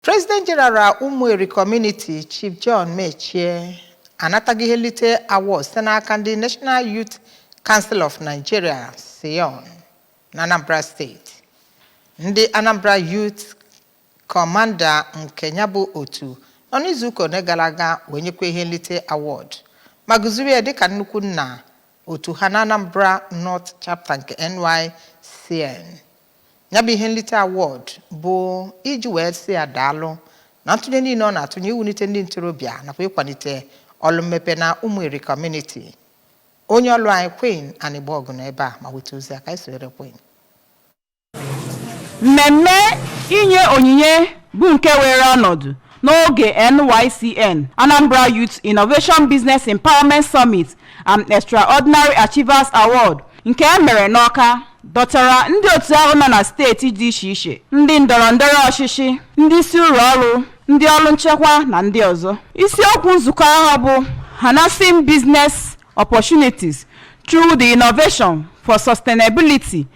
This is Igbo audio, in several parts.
President General Umueri Community Chief John Mechie anataghị ihe nlite award site n'aka ndị National Youth Council of Nigeria (NYCN) na Anambra State. Ndị Anambra Youth Commander nke ya bụ otu nọ n'izuụka ole gara aga wee nyekwa ihe nlite award ma gụziri ya dịka nnukwu nna otu ha na Anambra North Chapter nke NYCN. Ya bụ ihe nlite award bụ iji wee sị ya daalụ na ntụnye niile ọ na-atụnye iwulite ndị ntorobịa nakwa ịkwalite ọrụ mmepe na Umueri Community. Onye ọrụ anyị Queen Anịgbọgụ n'ebe a ma weta ozi aka isore Queen. Mmemme inye onyinye bụ nke were ọnọdụ n'oge NYCN Anambra Youth Innovation Business Empowerment Summit and Extraordinary Achievers Award nke e mere n'Awka dọtara ndị otu ahụ nọ na steeti dị iche iche, ndị ndọrọndọrọ ọchịchị, ndị isi ụlọ ọrụ, ndị ọrụ nchekwa na ndị ọzọ. Isiokwu nzukọ ahụ bụ Harnessing Business Opportunities Through the Innovation for Sustainability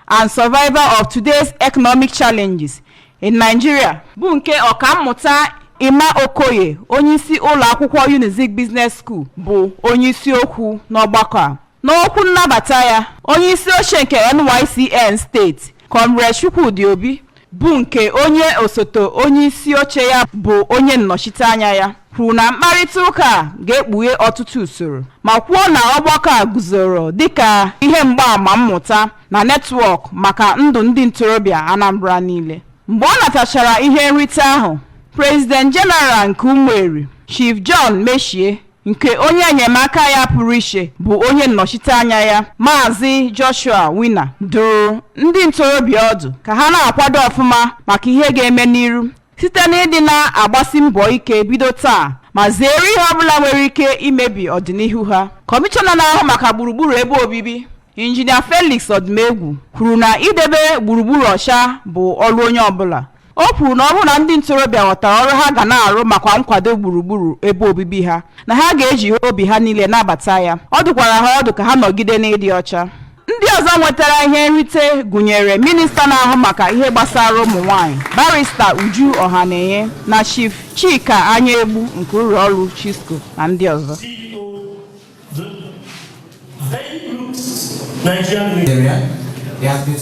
and Survival of Today's Economic Challenges in Nigeria, bụ nke ọkammụta Ima Okoye, onye isi ụlọ akwụkwọ Unizik Business School, bụ onye isi okwu n'ọgbakọ a. N'okwu nnabata ya, onye isi oche nke NYCN steeti Comrade Chukwudi Obi, bụ nke onye osote onye isi oche ya bụ onye nnọchiteanya ya, kwuru na mkparịta ụka a ga-ekpughe ọtụtụ usoro ma kwuo na ọgbakọ a guzoro dịka ihe mgbaàmà mmụta na netwọk maka ndụ ndị ntorobịa Anambra niile. Mgbe ọ natachara ihe nrite ahụ, President General nke Umueri Chief John Mechie, nke onye enyemaka ya pụrụ iche bụ onye nnọchiteanya ya Maazị Joshua Winner, dụrụ ndị ntorobịa ọdụ ka ha na-akwado ọfụma maka ihe ga-eme n'iru site n'ịdị na-agbasi mbọ ike bido taa ma zere ihe ọbụla nwere ike imebi ọdịnihu ha. Kọmishọna na-ahụ maka gburugburu ebe obibi Injinia Felix Odumegwu kwuru na idebe gburugburu ọcha bụ ọrụ onye ọbụla. O kwuru na ọ bụrụ na ndị ntorobịa ghọtara ọrụ ha ga na-arụ maka nkwado gburugburu ebe obibi ha, na ha ga-eji obi ha niile nabata ya. Ọ dụkwara ha ọdụ ka ha nọgide n'ịdị ọcha. Ndị ọzọ nwetara ihe nrite gụnyere minista na-ahụ maka ihe gbasara ụmụ nwanyị Barrister Uju Ohanenye na Chief Chika Anyaegbu nke ụlọ ọrụ Chisco na ndị ọzọ. Nigeria, they have been